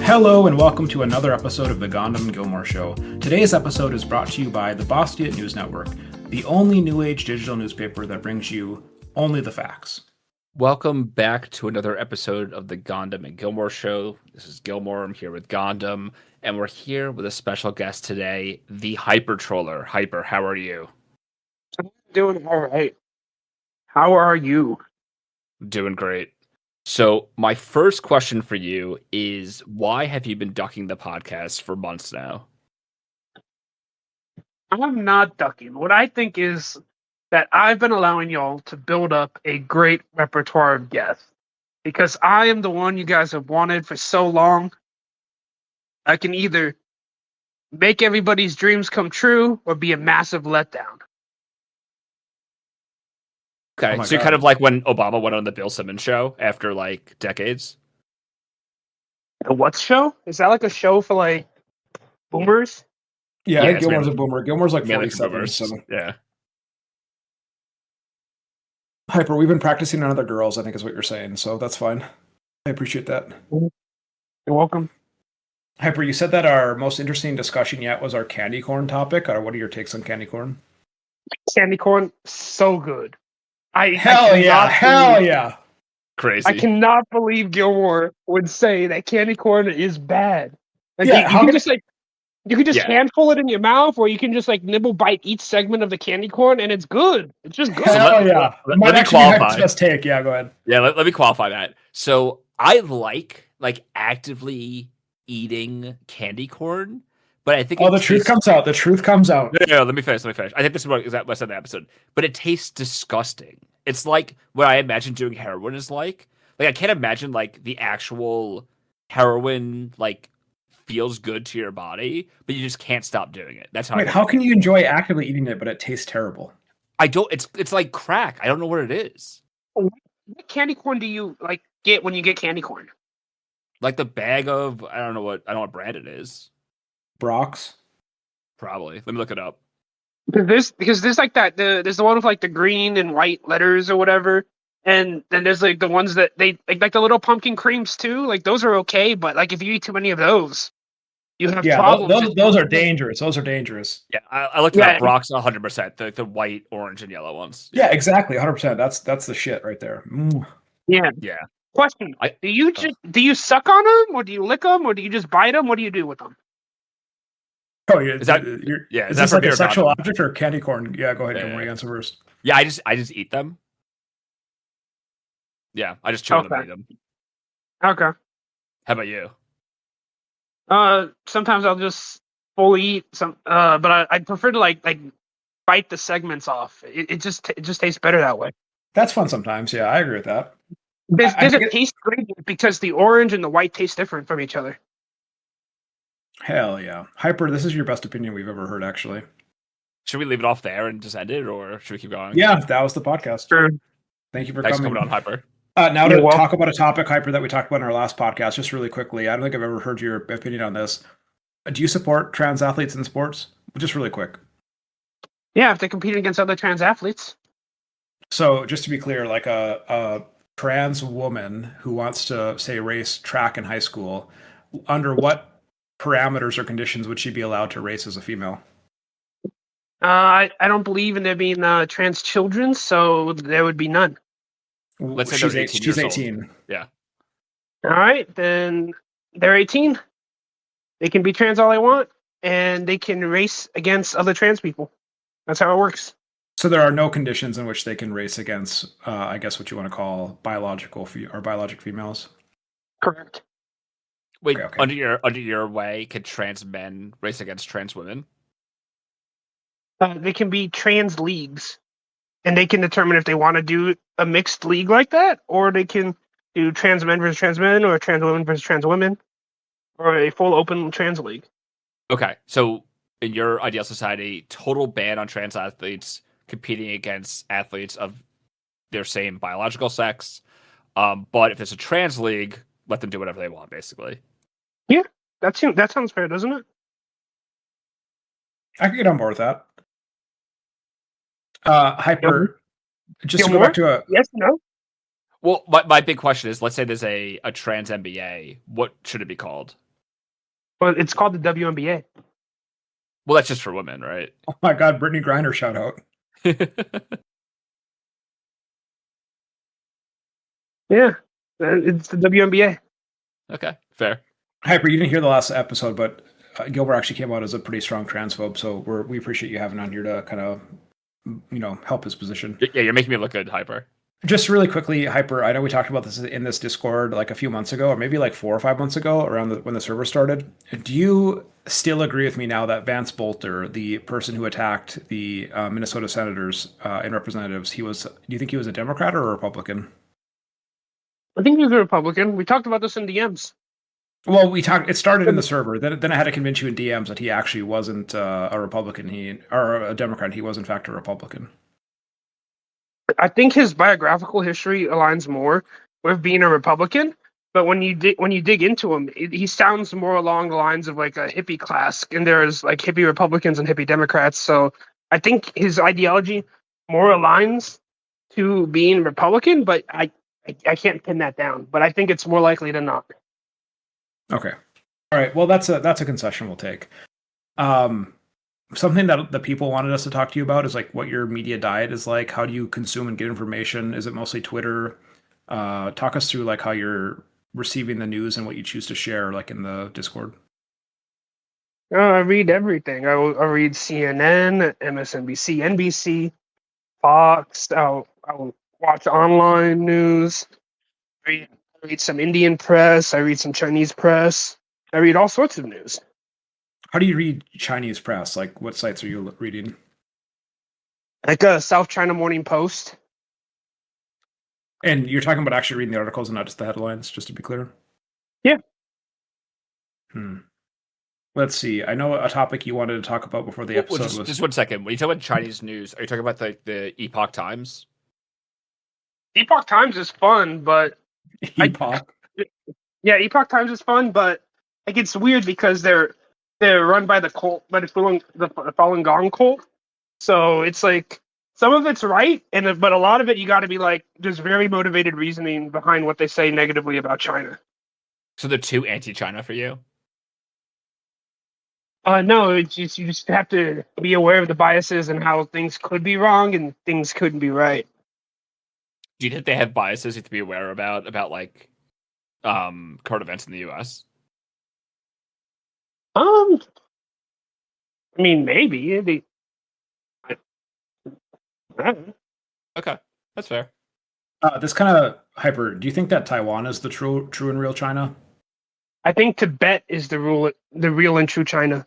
Hello and welcome to another episode of the Gohndim Gilmore Show. Today's episode is brought to you by the Boston News Network, the only new age digital newspaper that brings you only the facts. Welcome back to another episode of the Gohndim Gilmore Show. This is Gilmore. I'm here with Gohndim, and we're here with a special guest today, the Hypertroller. Hyper, how are you? I'm doing all right. How are you? Doing great. So my first question for you is, why have you been ducking the podcast for months now? I'm not ducking. What I think is that I've been allowing y'all to build up a great repertoire of guests because I am the one you guys have wanted for so long. I can either make everybody's dreams come true or be a massive letdown. Okay, so you're kind of like when Obama went on the Bill Simmons show after like decades. A what show? Is that like a show for like boomers? Yeah, I think Gilmore's a boomer. Gilmore's like 47. So. Yeah. Hyper, we've been practicing on other girls, I think is what you're saying, so that's fine. I appreciate that. You're welcome. Hyper, you said that our most interesting discussion yet was our candy corn topic. Or what are your takes on candy corn? Candy corn, so good. Hell yeah. Crazy. I cannot believe Gilmore would say that candy corn is bad. Like Yeah, you can just handful it in your mouth, or you can just like nibble bite each segment of the candy corn, and it's good. It's just good. Hell yeah. Let me qualify. Just take. Yeah, go ahead. Yeah, let me qualify that. So I like actively eating candy corn, but I think the truth comes out. The truth comes out. No, let me finish. I think this is what I said in the episode. But it tastes disgusting. It's like what I imagine doing heroin is like. Like I can't imagine like the actual heroin like feels good to your body, but you just can't stop doing it. That's how. Wait, how can you enjoy actively eating it, but it tastes terrible? I don't. It's like crack. I don't know what it is. What candy corn do you like get when you get candy corn? Like the bag of I don't know what brand it is. Brock's? Probably. Let me look it up. Because there's like that there's the one with like the green and white letters or whatever, and then there's like the ones that they like the little pumpkin creams too. Like those are okay, but like if you eat too many of those, you have problems. Those are dangerous. Those are dangerous. Yeah, I looked at Brock's 100%. The white, orange, and yellow ones. Yeah, exactly, 100%. That's the shit right there. Yeah. Question: do you suck on them, or do you lick them, or do you just bite them? What do you do with them? Oh, is this like a sexual object or candy corn? Yeah, go ahead. Gilmore, answer first. Yeah, I just eat them. Yeah, I just chew them and eat them. Okay. How about you? Sometimes I'll just fully eat some. But I prefer to like bite the segments off. It just tastes better that way. That's fun sometimes. Yeah, I agree with that. Does it taste great because the orange and the white taste different from each other? Hell yeah. Hyper, this is your best opinion we've ever heard, actually. Should we leave it off there and just end it, or should we keep going? Yeah, that was the podcast. Sure. Thank you for Thanks coming on, Hyper. Now to talk about a topic, Hyper, that we talked about in our last podcast, just really quickly. I don't think I've ever heard your opinion on this. Do you support trans athletes in sports? Just really quick. Yeah, if they're competing against other trans athletes. So just to be clear, like a trans woman who wants to, say, race track in high school, under what parameters or conditions would she be allowed to race as a female? I don't believe in there being trans children, so there would be none. Let's say she's 18. Yeah. All right, then they're 18. They can be trans all they want, and they can race against other trans people. That's how it works. So there are no conditions in which they can race against, I guess what you want to call biologic females? Correct. Wait, okay. Under your way, can trans men race against trans women? They can be trans leagues, and they can determine if they want to do a mixed league like that, or they can do trans men versus trans men, or trans women versus trans women, or a full open trans league. Okay, so in your ideal society, total ban on trans athletes competing against athletes of their same biological sex. But if it's a trans league, let them do whatever they want, basically. Yeah, that sounds fair, doesn't it? I could get on board with that. Hyper, just to go back to a... Yes, no? Well, my big question is, let's say there's a trans NBA. What should it be called? Well, it's called the WNBA. Well, that's just for women, right? Oh my God, Brittany Griner shout out. Yeah, it's the WNBA. Okay, fair. Hyper, you didn't hear the last episode, but Gilmore actually came out as a pretty strong transphobe, so we appreciate you having on here to kind of, help his position. Yeah, you're making me look good, Hyper. Just really quickly, Hyper, I know we talked about this in this Discord like a few months ago, or maybe like 4 or 5 months ago, around when the server started. Do you still agree with me now that Vance Bolter, the person who attacked the Minnesota senators and representatives, do you think he was a Democrat or a Republican? I think he was a Republican. We talked about this in DMs. Well, it started in the server. Then I had to convince you in DMs that he actually wasn't a Republican. Or a Democrat. He was in fact a Republican. I think his biographical history aligns more with being a Republican. But when you dig into him, he sounds more along the lines of like a hippie class, and there's like hippie Republicans and hippie Democrats. So I think his ideology more aligns to being Republican. But I can't pin that down. But I think it's more likely than not. Okay. All right. Well, that's a concession we'll take. Something that the people wanted us to talk to you about is like what your media diet is like. How do you consume and get information? Is it mostly Twitter? Talk us through like how you're receiving the news and what you choose to share, like in the Discord. I read everything. I read CNN, MSNBC, NBC, Fox. I'll watch online news. I read some Indian press. I read some Chinese press. I read all sorts of news. How do you read Chinese press? Like, what sites are you reading? Like a South China Morning Post. And you're talking about actually reading the articles and not just the headlines, just to be clear? Yeah. Let's see. I know a topic you wanted to talk about before the episode was... Just 1 second. When you talk about Chinese news, are you talking about the Epoch Times? Epoch Times is fun, but... Epoch? Yeah, Epoch Times is fun, but like it's weird because they're run by the cult, by the Falun Gong cult. So it's like some of it's right, but a lot of it you got to be like, there's very motivated reasoning behind what they say negatively about China. So they're too anti-China for you? No, you just have to be aware of the biases and how things could be wrong and things couldn't be right. Do you think they have biases you have to be aware about like current events in the U.S.? I mean, maybe. I don't know. Okay, that's fair. This kind of Hyper. Do you think that Taiwan is the true and real China? I think Tibet is the real and true China.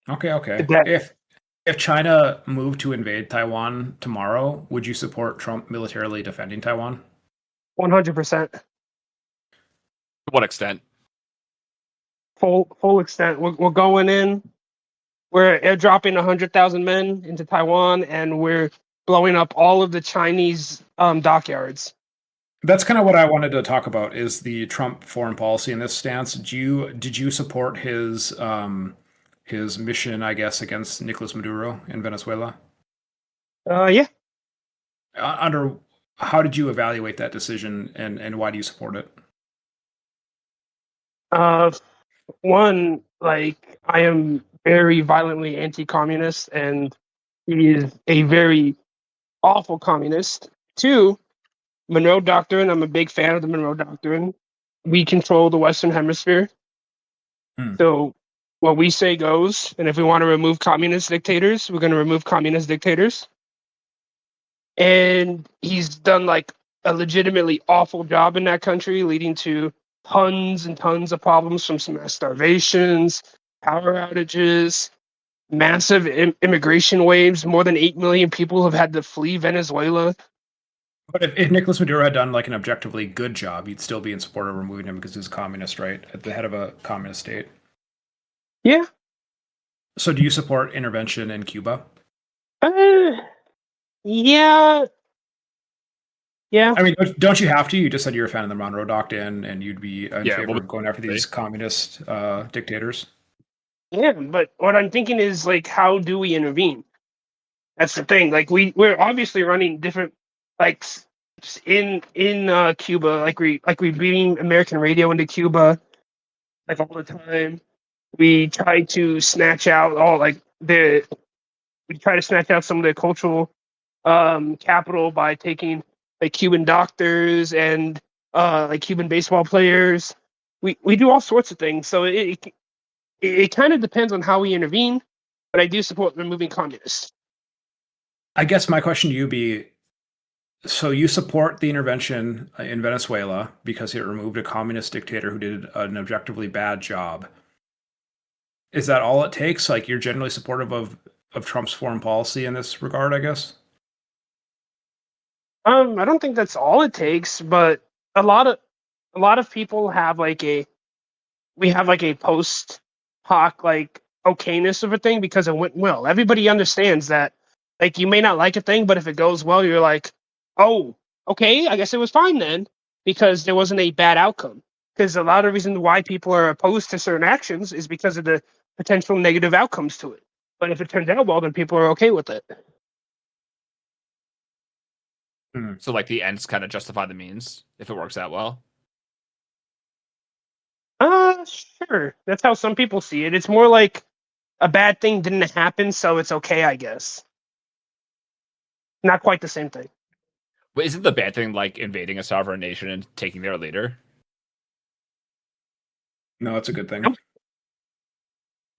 Okay. Tibet. If China moved to invade Taiwan tomorrow, would you support Trump militarily defending Taiwan? 100%. To what extent? Full extent. We're going in. We're airdropping 100,000 men into Taiwan, and we're blowing up all of the Chinese dockyards. That's kind of what I wanted to talk about. Is the Trump foreign policy in this stance? Did you support his mission, I guess, against Nicolas Maduro in Venezuela? Yeah. How did you evaluate that decision, and why do you support it? One, like, I am very violently anti-communist, and he is a very awful communist. Two, Monroe Doctrine. I'm a big fan of the Monroe Doctrine. We control the Western Hemisphere. So what we say goes, and if we want to remove communist dictators, we're going to remove communist dictators. And he's done like a legitimately awful job in that country, leading to tons and tons of problems from some mass starvations, power outages, massive immigration waves. More than 8 million people have had to flee Venezuela. But if Nicolas Maduro had done like an objectively good job, you'd still be in support of removing him because he's a communist, right? At the head of a communist state. Yeah. So do you support intervention in Cuba? Yeah. Yeah. I mean, don't you have to? You just said you're a fan of the Monroe Doctrine and you'd be in favor of going after these communist dictators. Yeah, but what I'm thinking is, like, how do we intervene? That's the thing. Like, we're obviously running different, like, in Cuba, like we beam American radio into Cuba, like, all the time. We try to snatch out we try to snatch out some of the cultural capital by taking like Cuban doctors and like Cuban baseball players. We do all sorts of things. So it kind of depends on how we intervene, but I do support removing communists. I guess my question to you be, so you support the intervention in Venezuela because it removed a communist dictator who did an objectively bad job. Is that all it takes? Like, you're generally supportive of Trump's foreign policy in this regard, I guess? I don't think that's all it takes, but a lot of people have we have like a post hoc like okayness of a thing because it went well. Everybody understands that like you may not like a thing, but if it goes well, you're like, oh, okay, I guess it was fine then because there wasn't a bad outcome. Because a lot of reasons why people are opposed to certain actions is because of the potential negative outcomes to it. But if it turns out well, then people are okay with it. So like the ends kind of justify the means if it works out well. Sure. That's how some people see it. It's more like a bad thing didn't happen, so it's okay, I guess. Not quite the same thing. But isn't the bad thing like invading a sovereign nation and taking their leader? No, it's a good thing.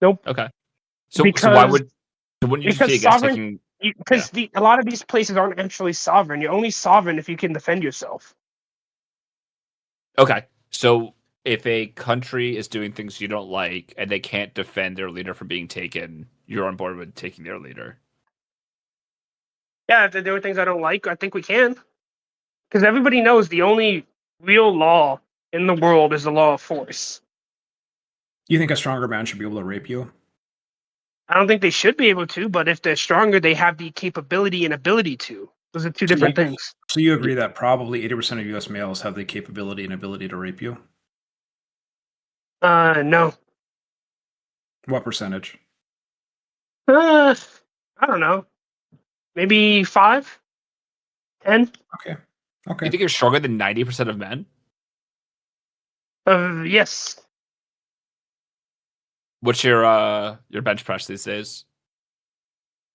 Nope. Okay. So wouldn't you just be against taking? Because a lot of these places aren't actually sovereign. You're only sovereign if you can defend yourself. Okay. So if a country is doing things you don't like and they can't defend their leader from being taken, you're on board with taking their leader. Yeah, if they're doing things I don't like, I think we can. Because everybody knows the only real law in the world is the law of force. You think a stronger man should be able to rape you? I don't think they should be able to, but if they're stronger, they have the capability and ability to. Those are two different things. So you agree that probably 80% of U.S. males have the capability and ability to rape you? No. What percentage? I don't know. Maybe 5? 10? Okay. You think you're stronger than 90% of men? Yes. What's your bench press these days?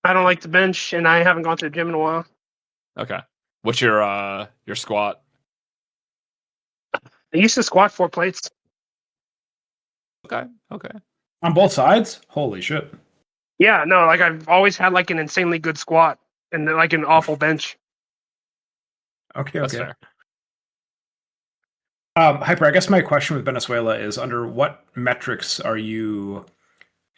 I don't like to bench, and I haven't gone to the gym in a while. Okay. What's your squat? I used to squat 4 plates. Okay. On both sides? Holy shit. Yeah, no, like I've always had like an insanely good squat and like an awful bench. Okay. That's fair. Hyper, I guess my question with Venezuela is, under what metrics are you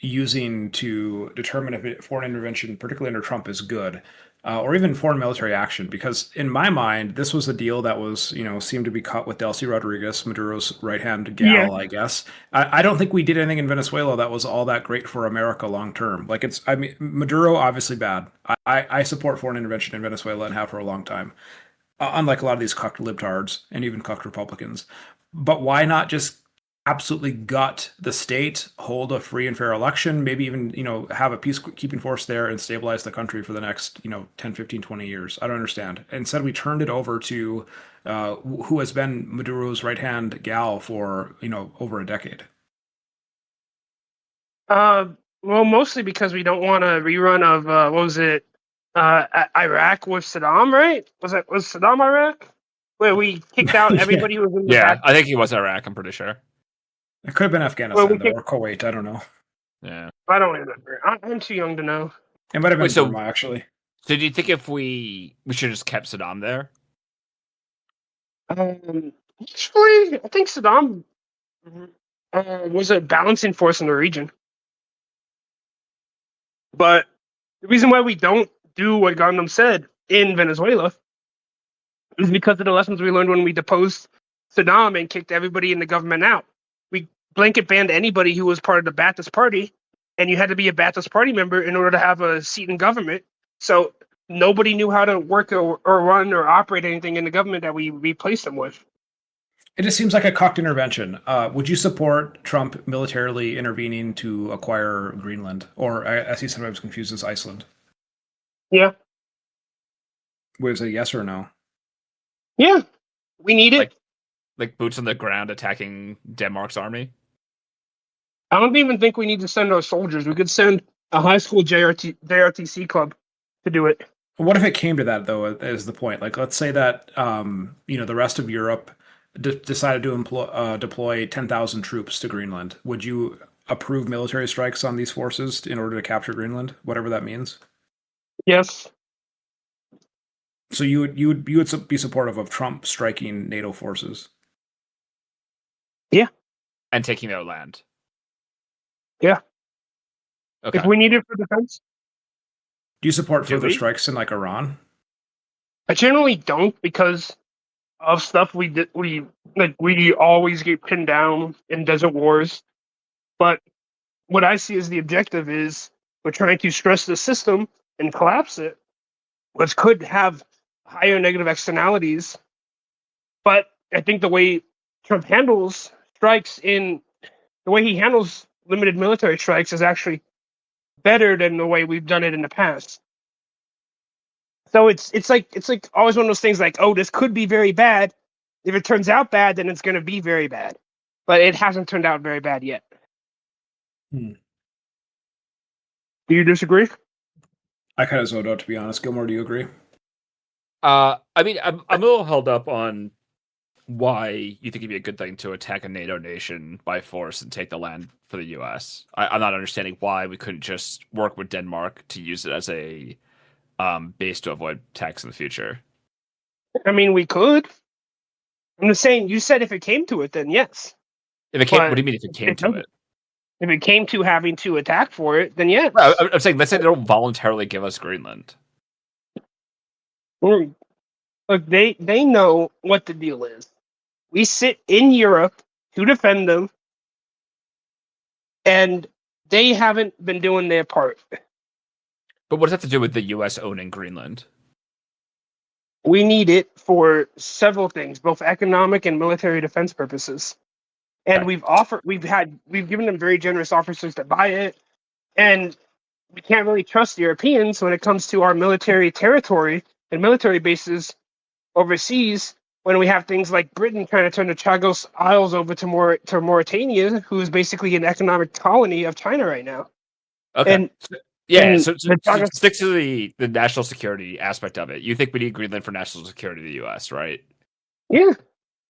using to determine if foreign intervention, particularly under Trump, is good, or even foreign military action? Because in my mind, this was a deal that was, seemed to be cut with Delcy Rodriguez, Maduro's right-hand gal, Yeah. I guess. I don't think we did anything in Venezuela that was all that great for America long term. Like, Maduro, obviously bad. I support foreign intervention in Venezuela and have for a long time. Unlike a lot of these cucked libtards and even cucked Republicans. But why not just absolutely gut the state, hold a free and fair election, maybe even, have a peacekeeping force there and stabilize the country for the next, 10, 15, 20 years? I don't understand. Instead, we turned it over to who has been Maduro's right-hand gal for, over a decade. Well, mostly because we don't want a rerun of, what was it? Iraq with Saddam, right? Was Saddam Iraq? Where we kicked out everybody who was in the back. I think he was Iraq, I'm pretty sure. It could have been Afghanistan or Kuwait. I don't know. Yeah. I don't remember. I'm too young to know. It might have been Burma, actually. So do you think if we should have just kept Saddam there? Actually, I think Saddam was a balancing force in the region. But the reason why we don't do what Gohndim said in Venezuela is because of the lessons we learned when we deposed Saddam and kicked everybody in the government out. We blanket banned anybody who was part of the Ba'athist Party, and you had to be a Ba'athist Party member in order to have a seat in government. So nobody knew how to work or run or operate anything in the government that we replaced them with. It just seems like a cocked intervention. Would you support Trump militarily intervening to acquire Greenland, or as he sometimes confuses, Iceland? Yeah. Was it yes or no? Yeah, we need it. Like boots on the ground attacking Denmark's army? I don't even think we need to send our soldiers. We could send a high school JRTC club to do it. What if it came to that, though? Is the point? Like, let's say that the rest of Europe decided to deploy 10,000 troops to Greenland. Would you approve military strikes on these forces in order to capture Greenland, whatever that means? Yes. So you would be supportive of Trump striking NATO forces? Yeah. And taking their land. Yeah. Okay. If we need it for defense. Do you support further strikes in like Iran? I generally don't because of stuff we always get pinned down in desert wars. But what I see as the objective is we're trying to stress the system and collapse it, which could have higher negative externalities. But I think the way Trump handles strikes the way he handles limited military strikes is actually better than the way we've done it in the past. So it's like always one of those things like, oh, this could be very bad. If it turns out bad, then it's going to be very bad. But it hasn't turned out very bad yet. Do you disagree? I kind of zoned out, to be honest. Gilmore, do you agree? I mean, I'm a little held up on why you think it'd be a good thing to attack a NATO nation by force and take the land for the U.S. I'm not understanding why we couldn't just work with Denmark to use it as a base to avoid attacks in the future. I mean, we could. I'm just saying, you said if it came to it, then yes. If it came, what do you mean if it came to it? If it came to having to attack for it, then yes. I'm saying, let's say they don't voluntarily give us Greenland. Look, they know what the deal is. We sit in Europe to defend them, and they haven't been doing their part. But what does that have to do with the U.S. owning Greenland? We need it for several things, both economic and military defense purposes. And we've given them very generous offers to buy it, and we can't really trust Europeans when it comes to our military territory and military bases overseas. When we have things like Britain trying to turn the Chagos Isles over to Mauritania, who is basically an economic colony of China right now. Okay. So stick to the national security aspect of it. You think we need Greenland for national security of the U.S., right? Yeah.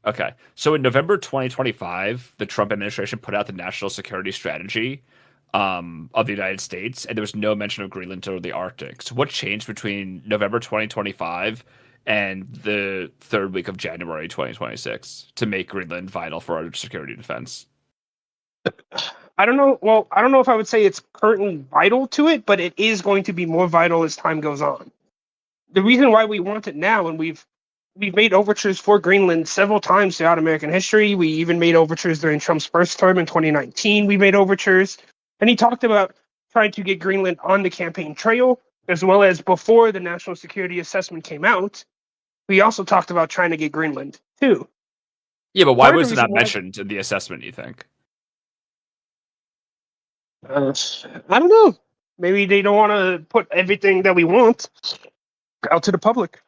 Okay. So in November 2025, the Trump administration put out the national security strategy of the United States, and there was no mention of Greenland or the Arctic. So what changed between November 2025 and the third week of January 2026 to make Greenland vital for our security defense? I don't know. Well, I don't know if I would say it's currently vital to it, but it is going to be more vital as time goes on. The reason why we want it now, and we've made overtures for Greenland several times throughout American history. We even made overtures during Trump's first term in 2019. We made overtures, and he talked about trying to get Greenland on the campaign trail, as well as before the national security assessment came out. We also talked about trying to get Greenland too. Yeah, but why was it not mentioned in the assessment, you think? I don't know. Maybe they don't want to put everything that we want out to the public.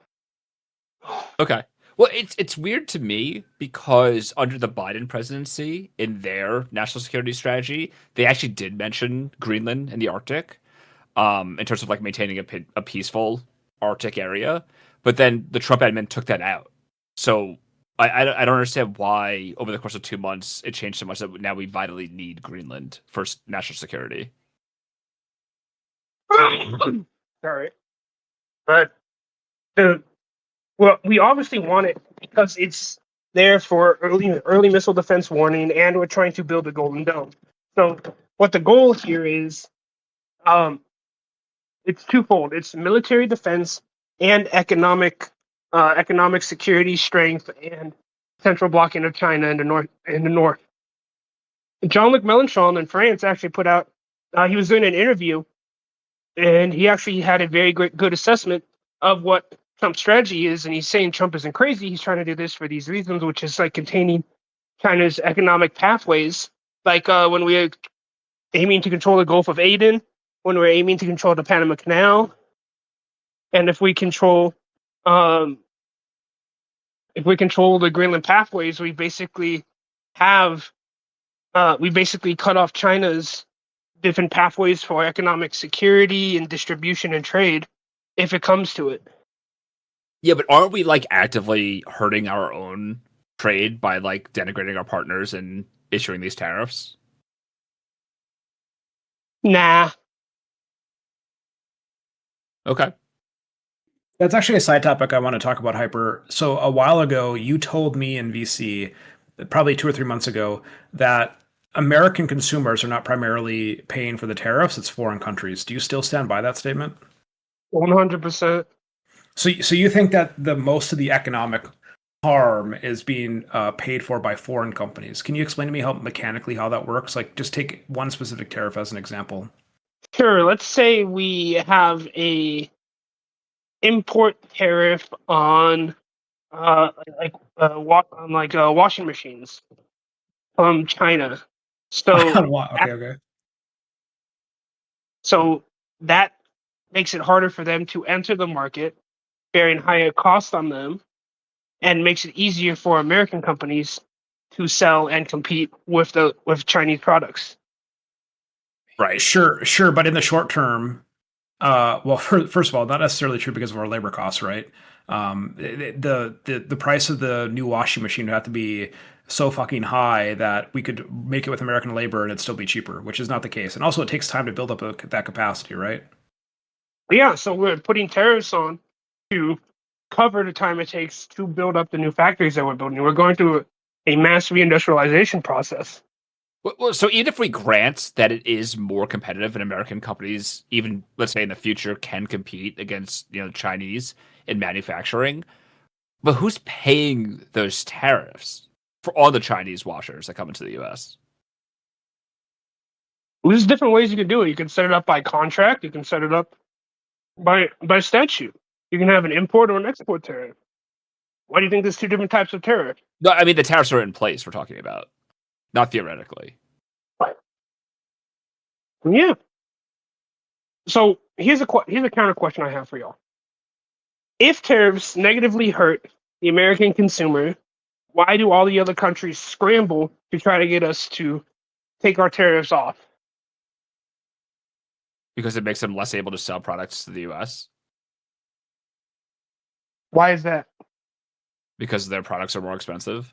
Okay. Well, it's weird to me because under the Biden presidency, in their national security strategy, they actually did mention Greenland and the Arctic, in terms of like maintaining a peaceful Arctic area. But then the Trump admin took that out. So I don't understand why over the course of 2 months it changed so much that now we vitally need Greenland for national security. Sorry, but we obviously want it because it's there for early missile defense warning, and we're trying to build a Golden Dome. So what the goal here is, it's twofold. It's military defense and economic security strength and central blocking of China in the north. Jean-Luc Mélenchon in France actually put out. He was doing an interview, and he actually had a very good assessment of what Trump's strategy is, and he's saying Trump isn't crazy. He's trying to do this for these reasons, which is like containing China's economic pathways, like when we're aiming to control the Gulf of Aden, when we're aiming to control the Panama Canal, and if we control the Greenland pathways, we basically have we basically cut off China's different pathways for economic security and distribution and trade if it comes to it. Yeah, but aren't we like actively hurting our own trade by like denigrating our partners and issuing these tariffs? Nah. Okay. That's actually a side topic I want to talk about, Hyper. So a while ago, you told me in VC, probably 2 or 3 months ago, that American consumers are not primarily paying for the tariffs; it's foreign countries. Do you still stand by that statement? 100%. So you think that the most of the economic harm is being paid for by foreign companies? Can you explain to me how mechanically how that works? Like, just take one specific tariff as an example. Sure, let's say we have a import tariff on washing machines from China. So Okay, okay. so that makes it harder for them to enter the market, bearing higher costs on them, and makes it easier for American companies to sell and compete with Chinese products. Right. Sure, but in the short term, well, first of all, not necessarily true because of our labor costs, right? The price of the new washing machine would have to be so fucking high that we could make it with American labor and it'd still be cheaper, which is not the case. And also, it takes time to build up that capacity, right? But yeah, so we're putting tariffs on to cover the time it takes to build up the new factories that we're building. We're going through a mass reindustrialization process. Well, so even if we grant that it is more competitive and American companies, even let's say in the future, can compete against Chinese in manufacturing, but who's paying those tariffs for all the Chinese washers that come into the U.S.? Well, there's different ways you can do it. You can set it up by contract. You can set it up by statute. You can have an import or an export tariff. Why do you think there's two different types of tariff? No, I mean the tariffs are in place. We're talking about, not theoretically. Right. Yeah. So here's a counter question I have for y'all. If tariffs negatively hurt the American consumer, why do all the other countries scramble to try to get us to take our tariffs off? Because it makes them less able to sell products to the U.S. Why is that? Because their products are more expensive.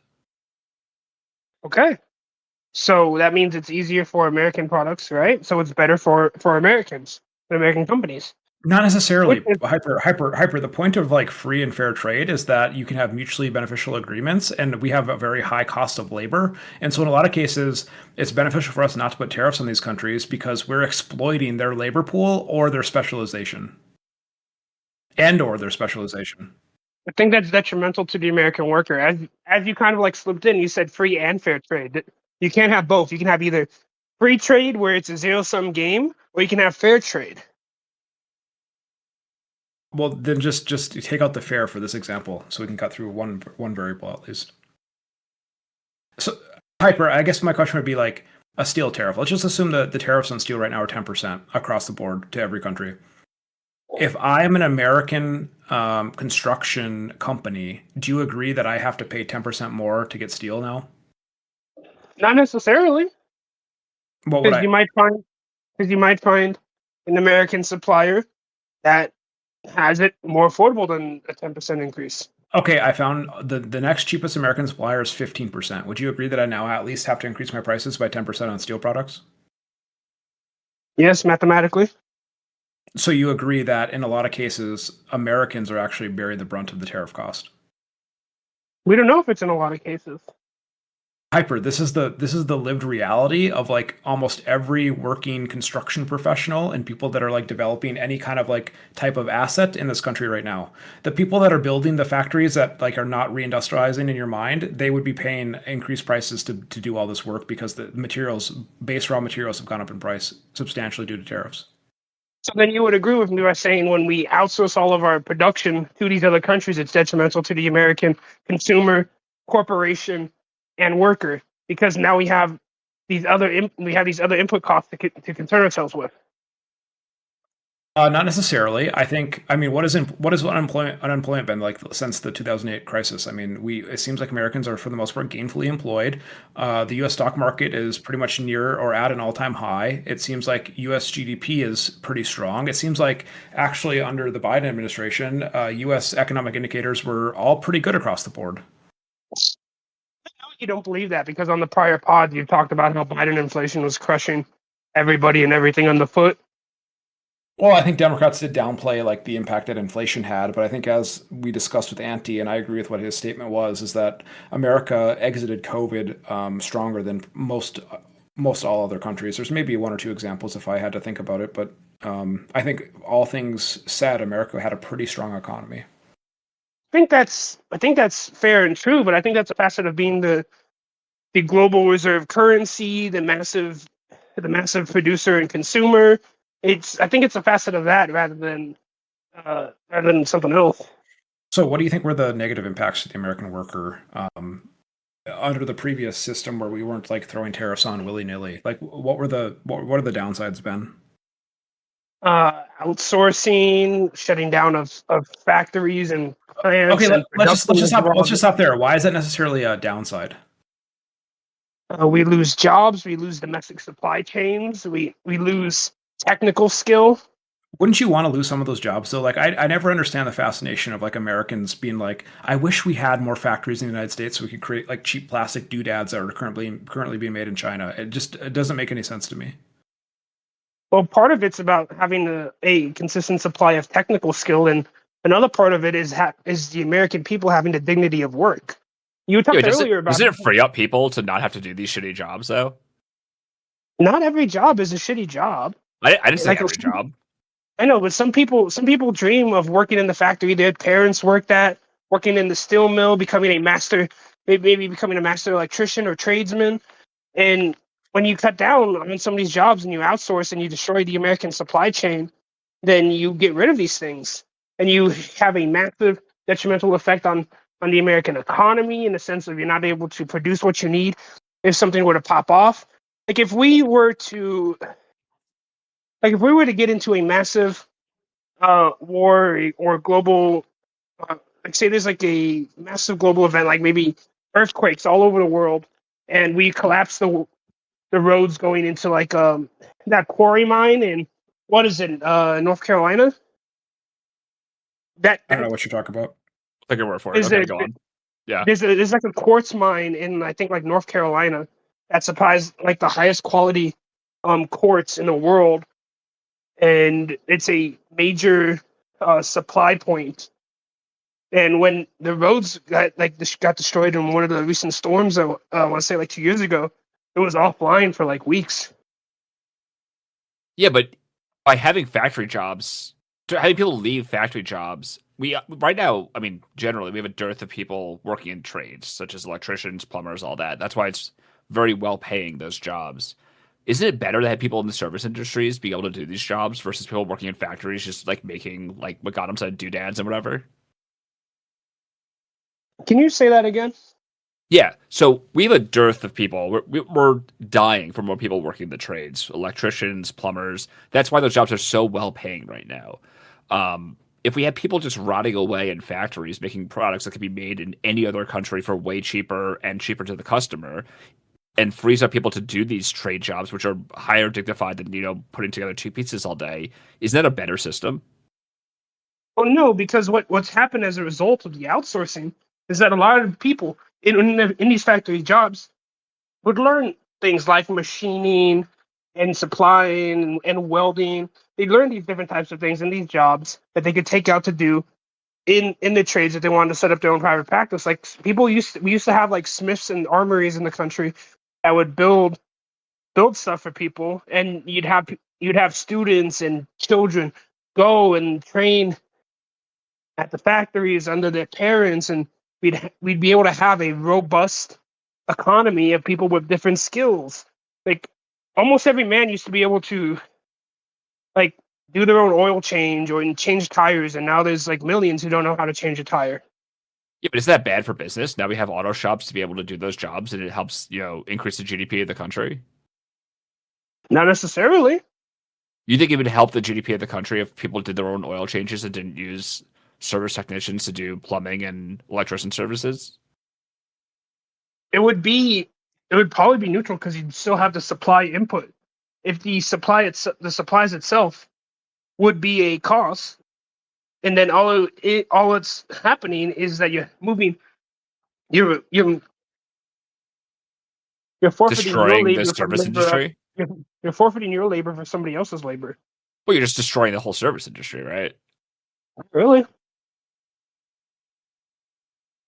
Okay. So that means it's easier for American products, right? So it's better for Americans, and American companies. Not necessarily. Hyper. The point of like free and fair trade is that you can have mutually beneficial agreements, and we have a very high cost of labor. And so in a lot of cases, it's beneficial for us not to put tariffs on these countries because we're exploiting their labor pool or their specialization. Or their specialization. I think that's detrimental to the American worker. As you kind of like slipped in, you said free and fair trade. You can't have both. You can have either free trade where it's a zero-sum game, or you can have fair trade. Well, then just take out the fair for this example, so we can cut through one variable at least. So, Hyper, I guess my question would be like a steel tariff. Let's just assume that the tariffs on steel right now are 10% across the board to every country. If I am an American construction company, do you agree that I have to pay 10% more to get steel now? Not necessarily, What would because you might find an American supplier that has it more affordable than a 10% increase. Okay, I found the next cheapest American supplier is 15%. Would you agree that I now at least have to increase my prices by 10% on steel products? Yes, mathematically. So you agree that in a lot of cases, Americans are actually bearing the brunt of the tariff cost? We don't know if it's in a lot of cases. Hyper, this is the lived reality of like almost every working construction professional and people that are like developing any kind of like type of asset in this country right now. The people that are building the factories that like are not reindustrializing in your mind, they would be paying increased prices to do all this work because the base raw materials have gone up in price substantially due to tariffs. So then you would agree with me by saying when we outsource all of our production to these other countries, it's detrimental to the American consumer, corporation, and worker, because now we have these other input costs to concern ourselves with. Not necessarily. I mean, what has unemployment been like since the 2008 crisis? I mean, it seems like Americans are for the most part gainfully employed. The U.S. stock market is pretty much near or at an all-time high. It seems like U.S. GDP is pretty strong. It seems like actually under the Biden administration, U.S. economic indicators were all pretty good across the board. You don't believe that because on the prior pod you talked about how Biden inflation was crushing everybody and everything underfoot. Well, I think Democrats did downplay like the impact that inflation had, but I think as we discussed with Antti, and I agree with what his statement was, is that America exited COVID stronger than most all other countries. There's maybe one or two examples if I had to think about it, but I think all things said, America had a pretty strong economy. I think that's fair and true, but I think that's a facet of being the global reserve currency, the massive producer and consumer. I think it's a facet of that rather than something else. So, what do you think were the negative impacts to the American worker under the previous system where we weren't like throwing tariffs on willy nilly? Like, what are the downsides been? Outsourcing, shutting down of factories and plants. Okay, let's just stop there. Why is that necessarily a downside? We lose jobs. We lose domestic supply chains. We lose technical skill. Wouldn't you want to lose some of those jobs though? Like I never understand the fascination of like Americans being like, I wish we had more factories in the United States so we could create like cheap plastic doodads that are currently being made in China. It doesn't make any sense to me. Well, part of it's about having a consistent supply of technical skill, and another part of it is the American people having the dignity of work. You talked earlier about. Doesn't it free up people to not have to do these shitty jobs though? Not every job is a shitty job. I didn't say every job. I know, but some people dream of working in the factory their parents worked at, working in the steel mill, becoming a master, maybe becoming a master electrician or tradesman. And when you cut down on some of these jobs and you outsource and you destroy the American supply chain, then you get rid of these things. And you have a massive detrimental effect on the American economy in the sense of you're not able to produce what you need if something were to pop off. Like if we were to get into a massive war or global, like say there's like a massive global event, like maybe earthquakes all over the world, and we collapse the roads going into like that quarry mine in what is it, North Carolina? I don't know what you're talking about. Take your word for it. Okay, go on. Yeah, there's like a quartz mine in I think like North Carolina that supplies like the highest quality quartz in the world, and it's a major supply point. And when the roads got destroyed in one of the recent storms, I want to say like 2 years ago, it was offline for like weeks. Yeah, but by having factory jobs, having people leave factory jobs, we right now, I mean, generally, we have a dearth of people working in trades such as electricians, plumbers, all that. That's why it's very well paying those jobs. Isn't it better to have people in the service industries be able to do these jobs versus people working in factories just like making like what Gohndim said, doodads and whatever? Can you say that again? Yeah, so we have a dearth of people. We're dying for more people working the trades, electricians, plumbers. That's why those jobs are so well paying right now. If we had people just rotting away in factories making products that could be made in any other country for way cheaper and cheaper to the customer, and frees up people to do these trade jobs, which are higher dignified than putting together two pizzas all day, isn't that a better system? Well, no, because what's happened as a result of the outsourcing is that a lot of people in these factory jobs would learn things like machining and supplying and welding. They learn these different types of things in these jobs that they could take out to do in the trades that they wanted to set up their own private practice. Like we used to have like smiths and armories in the country that would build stuff for people, and you'd have students and children go and train at the factories under their parents, and we'd be able to have a robust economy of people with different skills. Like almost every man used to be able to like do their own oil change or change tires, and now there's like millions who don't know how to change a tire. Yeah, but is that bad for business? Now we have auto shops to be able to do those jobs, and it helps increase the GDP of the country. Not necessarily. You think it would help the GDP of the country if people did their own oil changes and didn't use service technicians to do plumbing and electrician services? It would probably be neutral because you'd still have the supply input. If the supplies itself would be a cost, and then all it's happening is that you're forfeiting Destroying your the labor from service industry? You're forfeiting your labor for somebody else's labor. Well, you're just destroying the whole service industry, right? Really?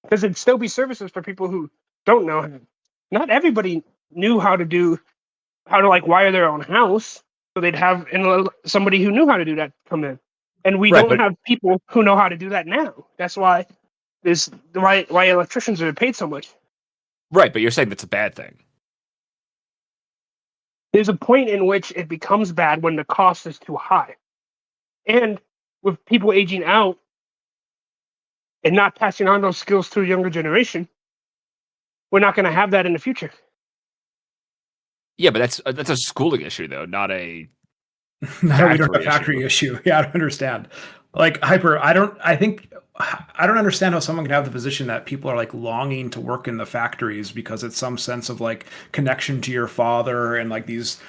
Because it'd still be services for people who don't know how. Not everybody knew how to like wire their own house, so they'd have somebody who knew how to do that come in. And we Right, don't but- have people who know how to do that now. That's why why electricians are paid so much. Right, but you're saying that's a bad thing. There's a point in which it becomes bad when the cost is too high. And with people aging out and not passing on those skills to a younger generation, we're not going to have that in the future. Yeah, but that's a schooling issue though, not a No, we don't have Factory factory issue. Yeah, I don't understand. Like Hyper, I don't understand how someone can have the position that people are like longing to work in the factories because it's some sense of like connection to your father and like this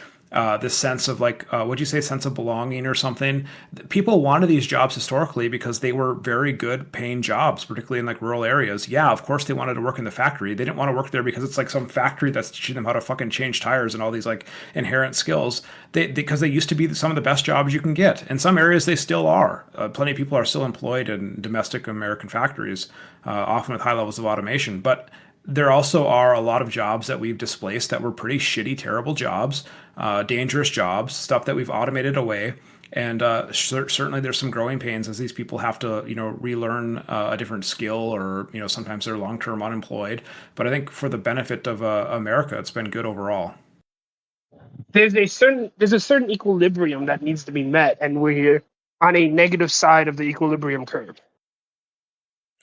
sense of like what'd you say, sense of belonging or something. People wanted these jobs historically because they were very good paying jobs, particularly in like rural areas. Yeah, of course they wanted to work in the factory. They didn't want to work there because it's like some factory that's teaching them how to fucking change tires and all these like inherent skills. Because they used to be some of the best jobs you can get. In some areas they still are. Plenty of people are still employed in domestic American factories, often with high levels of automation. But there also are a lot of jobs that we've displaced that were pretty shitty, terrible jobs, dangerous jobs, stuff that we've automated away. And certainly there's some growing pains as these people have to, relearn a different skill or, sometimes they're long-term unemployed. But I think for the benefit of America, it's been good overall. There's a certain equilibrium that needs to be met, and we're on a negative side of the equilibrium curve.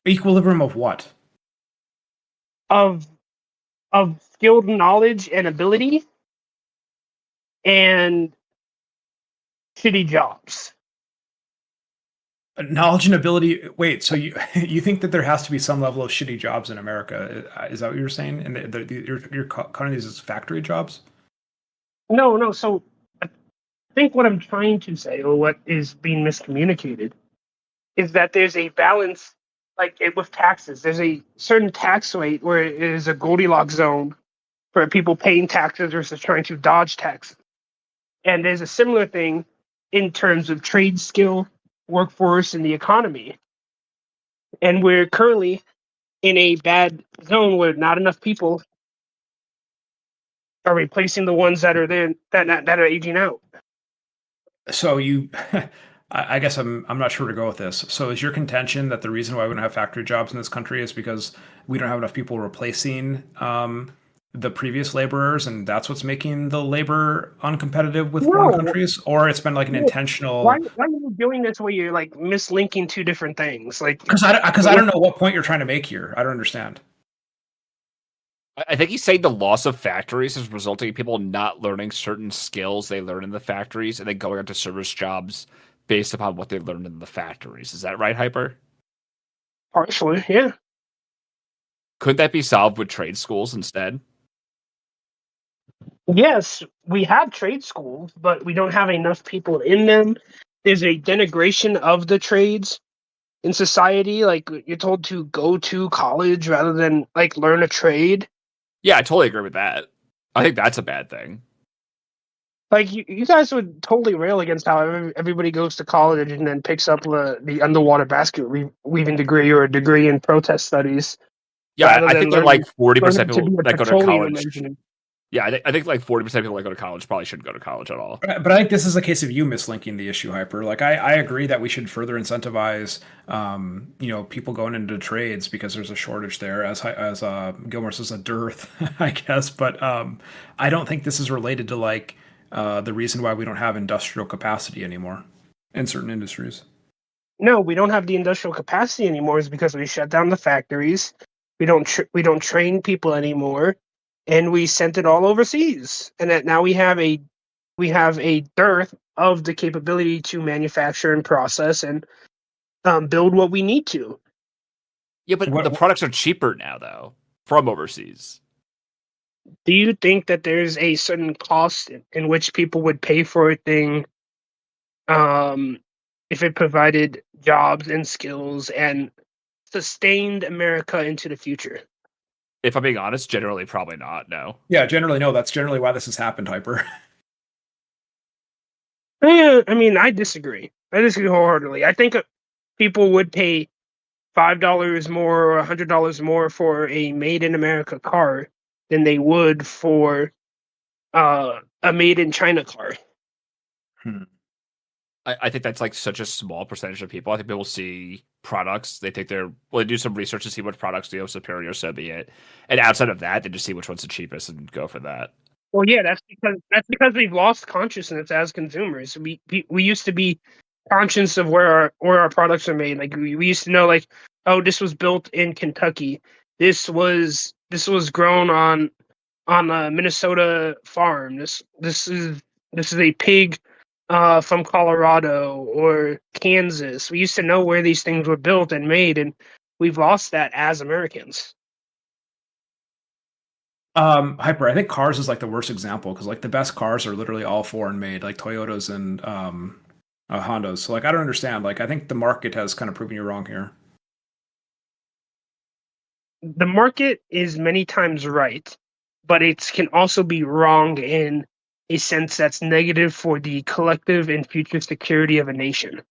Equilibrium of what? Of skilled knowledge and ability and shitty jobs. Knowledge and ability. Wait, so you think that there has to be some level of shitty jobs in America? Is that what you're saying? And you're counting these as factory jobs? No. So I think what I'm trying to say, or what is being miscommunicated, is that there's a balance, with taxes. There's a certain tax rate where it is a Goldilocks zone for people paying taxes versus trying to dodge taxes. And there's a similar thing in terms of trade skill, workforce, and the economy. And we're currently in a bad zone where not enough people are replacing the ones that are there that are aging out. So I guess I'm not sure where to go with this. So is your contention that the reason why we don't have factory jobs in this country is because we don't have enough people replacing the previous laborers, and that's what's making the labor uncompetitive with foreign countries? Or it's been like an intentional... Why are you doing this where you're like mislinking two different things? Like, because I don't know what point you're trying to make here. I don't understand. I think he's saying the loss of factories is resulting in people not learning certain skills they learn in the factories and then going on to service jobs based upon what they learned in the factories. Is that right, Hyper? Partially, yeah. Couldn't that be solved with trade schools instead? Yes, we have trade schools, but we don't have enough people in them. There's a denigration of the trades in society. Like, you're told to go to college rather than like learn a trade. Yeah, I totally agree with that. I think that's a bad thing. Like, you guys would totally rail against how everybody goes to college and then picks up the underwater basket weaving degree or a degree in protest studies. Yeah, I think that like 40% to people be a that go to petroleum college. engineer. Yeah, I think like 40% of people that go to college probably shouldn't go to college at all. But I think this is a case of you mislinking the issue, Hyper. Like I agree that we should further incentivize, people going into trades because there's a shortage there, as Gilmore says, a dearth, I guess. But I don't think this is related to like the reason why we don't have industrial capacity anymore in certain industries. No, we don't have the industrial capacity anymore. Is because we shut down the factories. We don't train people anymore. And we sent it all overseas, and that now we have a dearth of the capability to manufacture and process and build what we need to. Yeah, but the products are cheaper now, though, from overseas. Do you think that there's a certain cost in which people would pay for a thing if it provided jobs and skills and sustained America into the future? If I'm being honest, generally probably not, no. Yeah, generally no. That's generally why this has happened, Hyper. Yeah, I mean, I disagree. I disagree wholeheartedly. I think people would pay $5 more or $100 more for a made in America car than they would for a made in China car. I think that's like such a small percentage of people. I think people see products, they think they do some research to see what products are superior, so be it. And outside of that, they just see which one's the cheapest and go for that. Well, yeah, that's because we've lost consciousness as consumers. We used to be conscious of where our products are made. Like we used to know, like, oh, this was built in Kentucky. This was grown on a Minnesota farm. This is a pig from Colorado or Kansas. We used to know where these things were built and made, and we've lost that as Americans. Hyper, I think cars is like the worst example because like the best cars are literally all foreign made, like Toyotas and Hondas. So like I don't understand. Like I think the market has kind of proven you wrong here. The market is many times right, but it can also be wrong in a sense that's negative for the collective and future security of a nation.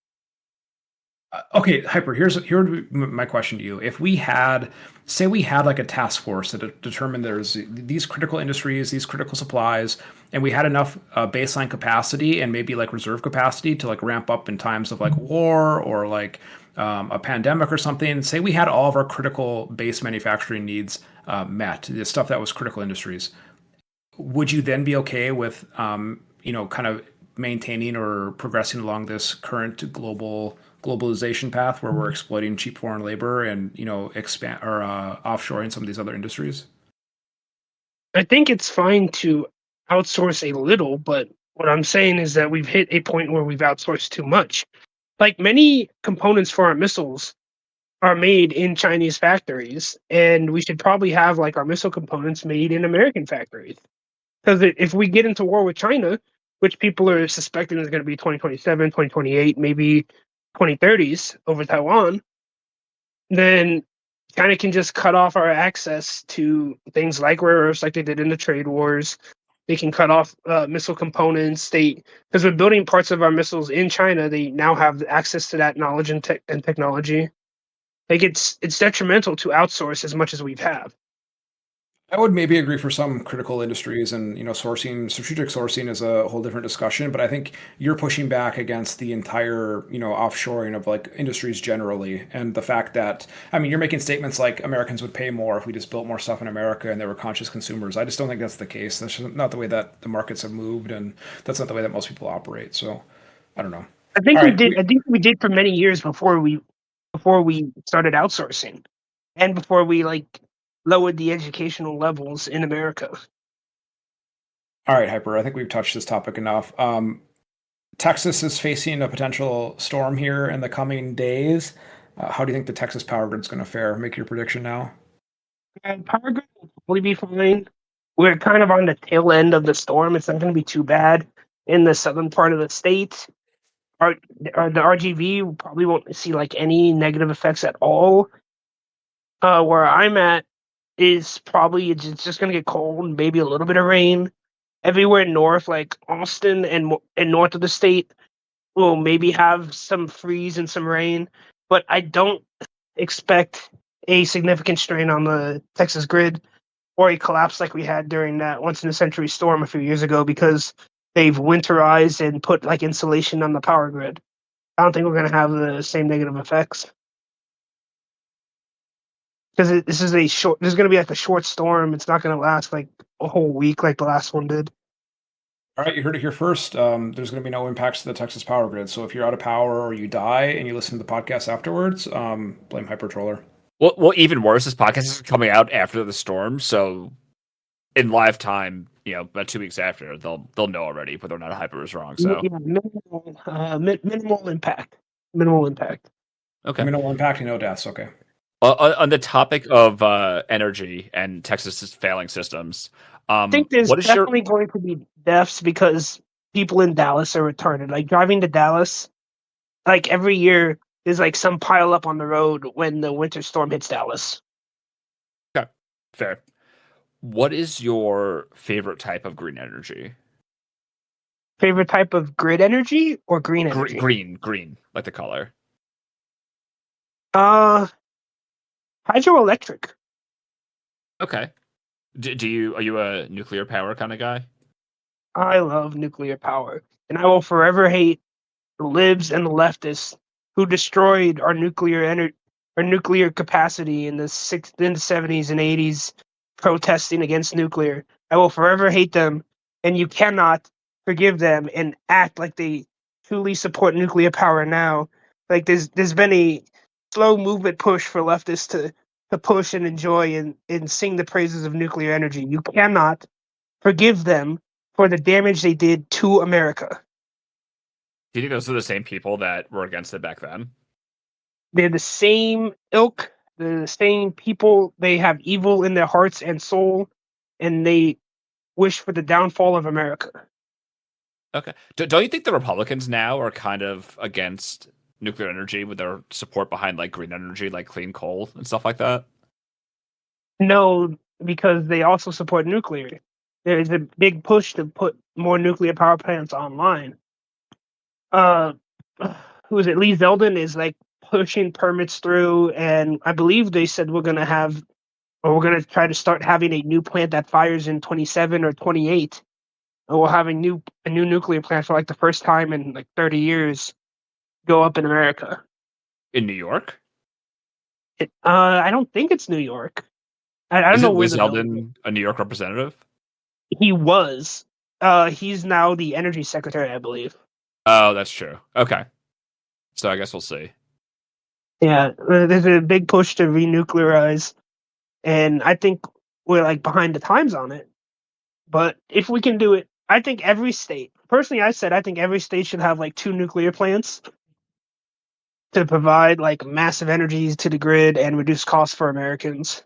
Okay, Hyper, here would be my question to you. If we had, say we had like a task force that determined there's these critical industries, these critical supplies, and we had enough baseline capacity and maybe like reserve capacity to like ramp up in times of like war or like a pandemic or something. Say we had all of our critical base manufacturing needs met, the stuff that was critical industries. Would you then be okay with, kind of maintaining or progressing along this current globalization path where we're exploiting cheap foreign labor and expand or offshoring some of these other industries? I think it's fine to outsource a little, but what I'm saying is that we've hit a point where we've outsourced too much. Like many components for our missiles are made in Chinese factories, and we should probably have like our missile components made in American factories. Because if we get into war with China, which people are suspecting is going to be 2027, 2028, maybe 2030s over Taiwan, then China can just cut off our access to things like rare earths, like they did in the trade wars. They can cut off missile components. Because we're building parts of our missiles in China, they now have access to that knowledge and technology. Like it's detrimental to outsource as much as we've have. I would maybe agree for some critical industries and, strategic sourcing is a whole different discussion, but I think you're pushing back against the entire, offshoring of like industries generally. And the fact that, I mean, you're making statements like Americans would pay more if we just built more stuff in America and they were conscious consumers. I just don't think that's the case. That's just not the way that the markets have moved. And that's not the way that most people operate. So I don't know. I think we did. I think we did for many years before we started outsourcing, and before we lowered the educational levels in America. All right, Hyper, I think we've touched this topic enough. Texas is facing a potential storm here in the coming days. How do you think the Texas power grid is going to fare? Make your prediction now. Power grid will probably be fine. We're kind of on the tail end of the storm. It's not going to be too bad in the southern part of the state. The RGV probably won't see any negative effects at all. Where I'm at is probably it's just going to get cold and maybe a little bit of rain. Everywhere north, like Austin and north of the state, will maybe have some freeze and some rain. But I don't expect a significant strain on the Texas grid or a collapse like we had during that once-in-a-century storm a few years ago because they've winterized and put insulation on the power grid. I don't think we're going to have the same negative effects. Because this is going to be a short storm. It's not going to last a whole week like the last one did. All right, you heard it here first. There's going to be no impacts to the Texas power grid. So if you're out of power or you die and you listen to the podcast afterwards, blame Hypertroller. Well, even worse, this podcast is coming out after the storm. So in live time, about 2 weeks after, they'll know already whether or not Hyper is wrong. So Yeah, minimal impact. Minimal impact. okay. Minimal impact, no deaths. Okay. On the topic of energy and Texas's failing systems, I think there's what is your definitely going to be deaths because people in Dallas are retarded. Like driving to Dallas, like every year, there's like some pile up on the road when the winter storm hits Dallas. okay, fair? What is your favorite type of green energy? Favorite type of grid energy or green energy? Green, like the color. Uh, hydroelectric. Okay. Are you a nuclear power kind of guy? I love nuclear power, and I will forever hate the libs and the leftists who destroyed our nuclear capacity in the 70s and 80s, protesting against nuclear. I will forever hate them, and you cannot forgive them and act like they truly support nuclear power now. Like there's been a slow movement push for leftists to push and enjoy and sing the praises of nuclear energy. You cannot forgive them for the damage they did to America. Do you think those are the same people that were against it back then? They're the same ilk, they're the same people. They have evil in their hearts and soul, and they wish for the downfall of America. Okay. Don't you think the Republicans now are kind of against nuclear energy with their support behind like green energy, like clean coal and stuff like that? No, because they also support nuclear. There's a big push to put more nuclear power plants online. Uh, who is it? Lee Zeldin is like pushing permits through, and I believe they said we're gonna have, or we're gonna try to start having a new plant that fires in 27 or 28. And we'll have a new nuclear plant for like the first time in like 30 years go up in America. In New York? I don't think it's New York. I don't know Isn't where Liz the building is. Zeldin a New York representative? He was. He's now the energy secretary, I believe. Oh, that's true. Okay. So I guess we'll see. Yeah, there's a big push to renuclearize, and I think we're like behind the times on it. But if we can do it, I think every state. Personally, I think every state should have like 2 nuclear plants to provide like massive energies to the grid and reduce costs for Americans.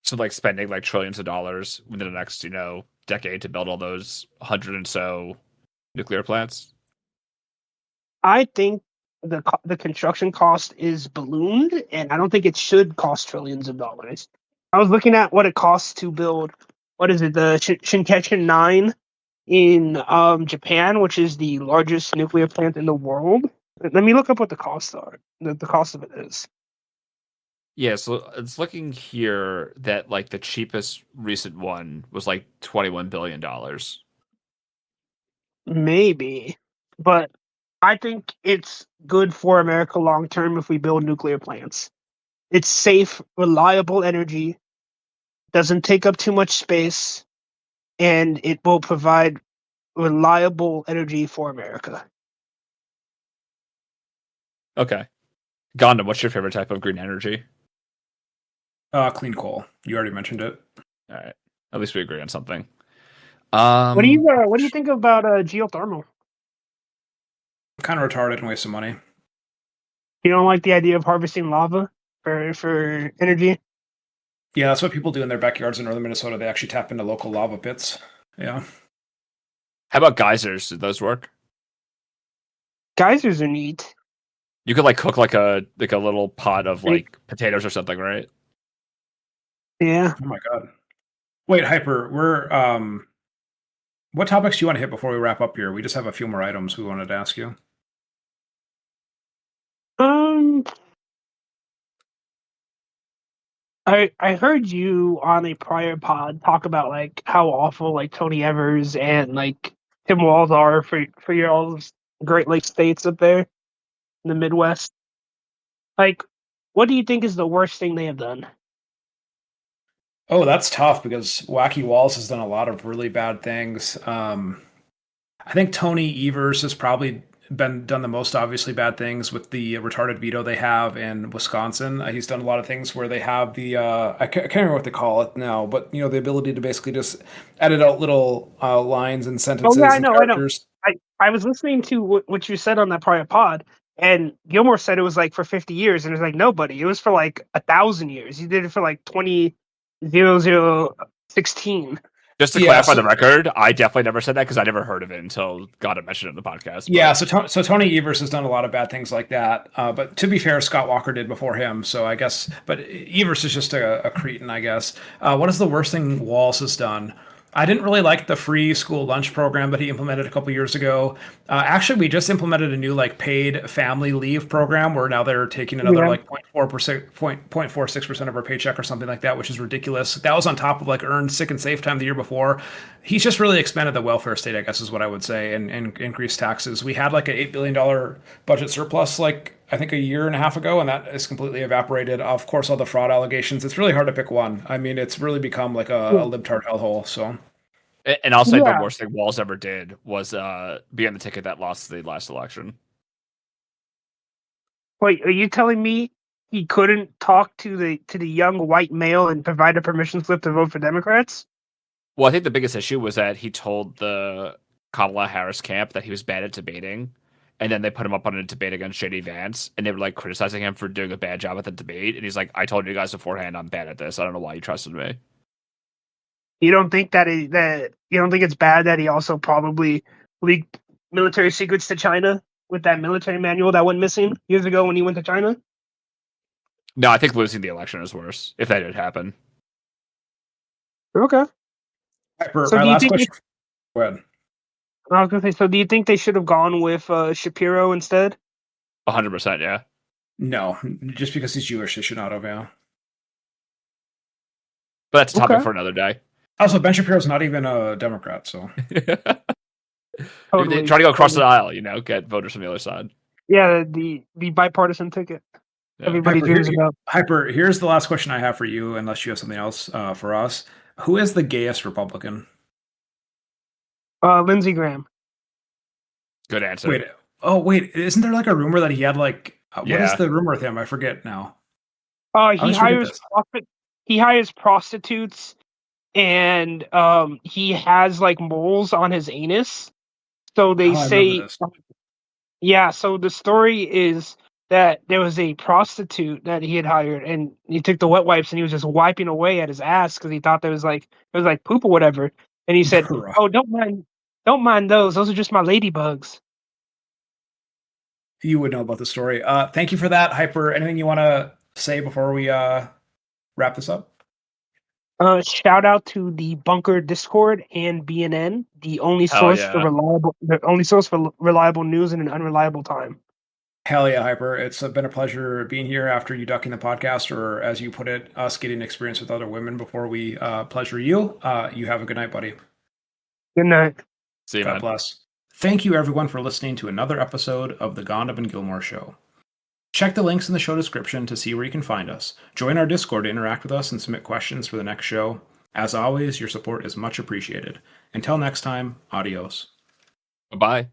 So like spending like trillions of dollars within the next, decade to build all those 100 and so nuclear plants. I think the construction cost is ballooned, and I don't think it should cost trillions of dollars. I was looking at what it costs to build. What is it? The Shinkansen 9 in Japan, which is the largest nuclear plant in the world. Let me look up what the costs are. The cost of it is. Yeah, so it's looking here that like the cheapest recent one was like $21 billion. Maybe, but I think it's good for America long term if we build nuclear plants. It's safe, reliable energy, doesn't take up too much space, and it will provide reliable energy for America. Okay. Gohndim, what's your favorite type of green energy? Clean coal. You already mentioned it. All right. At least we agree on something. What do you think about geothermal? Kind of retarded and waste of money. You don't like the idea of harvesting lava for energy? Yeah, that's what people do in their backyards in northern Minnesota. They actually tap into local lava pits. Yeah. How about geysers? Did those work? Geysers are neat. You could like cook like a little pot of like potatoes or something, right? Yeah. Oh my god. Wait, Hyper, we're what topics do you want to hit before we wrap up here? We just have a few more items we wanted to ask you. I heard you on a prior pod talk about like how awful like Tony Evers and like Tim Walz are for your all Great Lakes states up there in the Midwest. Like, what do you think is the worst thing they have done? Oh, that's tough because Wacky Walls has done a lot of really bad things. I think Tony Evers is probably done the most obviously bad things with the retarded veto they have in Wisconsin. He's done a lot of things where they have the I can't remember what they call it now, but the ability to basically just edit out little lines and sentences Oh yeah, I and know, I know. characters. I was listening to what you said on that prior pod, and Gilmore said it was like for 50 years, and it's like nobody. It was for like 1,000 years. He did it for like 20,0016. Just to clarify the record, I definitely never said that because I never heard of it until Gohndim mentioned it in the podcast. But... Yeah, so Tony Evers has done a lot of bad things like that. But to be fair, Scott Walker did before him. So I guess, but Evers is just a cretin, I guess. What is the worst thing Walls has done? I didn't really like the free school lunch program that he implemented a couple years ago. Actually, we just implemented a new paid family leave program where now they're taking another 0.46% of our paycheck or something like that, which is ridiculous. That was on top of earned sick and safe time the year before. He's just really expanded the welfare state, I guess is what I would say, and increased taxes. We had an $8 billion budget surplus I think a year and a half ago, and that is completely evaporated. Of course, all the fraud allegations. It's really hard to pick one. I mean, it's really become a libtard hellhole. So, and I'll say the worst thing Walls ever did was be on the ticket that lost the last election. Wait, are you telling me he couldn't talk to the young white male and provide a permission slip to vote for Democrats? Well, I think the biggest issue was that he told the Kamala Harris camp that he was bad at debating. And then they put him up on a debate against J.D. Vance, and they were criticizing him for doing a bad job at the debate. And he's like, "I told you guys beforehand, I'm bad at this. I don't know why you trusted me." You don't think that you don't think it's bad that he also probably leaked military secrets to China with that military manual that went missing years ago when he went to China? No, I think losing the election is worse if that did happen. Okay. So my last question. Go ahead. I was going to say, so do you think they should have gone with Shapiro instead? 100%, yeah. No, just because he's Jewish, they should not have, yeah. But that's a topic for another day. Also, Ben Shapiro's not even a Democrat, so. Totally. Try to go across the aisle, get voters from the other side. Yeah, the bipartisan ticket. Yeah. Everybody dreams about. Hyper, here's the last question I have for you, unless you have something else for us. Who is the gayest Republican? Lindsey Graham. Good answer. Wait, isn't there a rumor that he had what is the rumor with him? I forget now. He hires prostitutes, and he has moles on his anus. So they say, yeah. So the story is that there was a prostitute that he had hired, and he took the wet wipes and he was just wiping away at his ass because he thought it was poop or whatever. And he said, "Oh, don't mind those. Those are just my ladybugs." You would know about the story. Thank you for that, Hyper. Anything you want to say before we wrap this up? Shout out to the Bunker Discord and BNN, the only source for reliable news in an unreliable time. Hell yeah, Hyper. It's been a pleasure being here after you ducking the podcast, or as you put it, us getting experience with other women before we pleasure you. You have a good night, buddy. Good night. See you, God man. Bless. Thank you, everyone, for listening to another episode of the Gohndim Gilmore Show. Check the links in the show description to see where you can find us. Join our Discord to interact with us and submit questions for the next show. As always, your support is much appreciated. Until next time, adios. Bye-bye.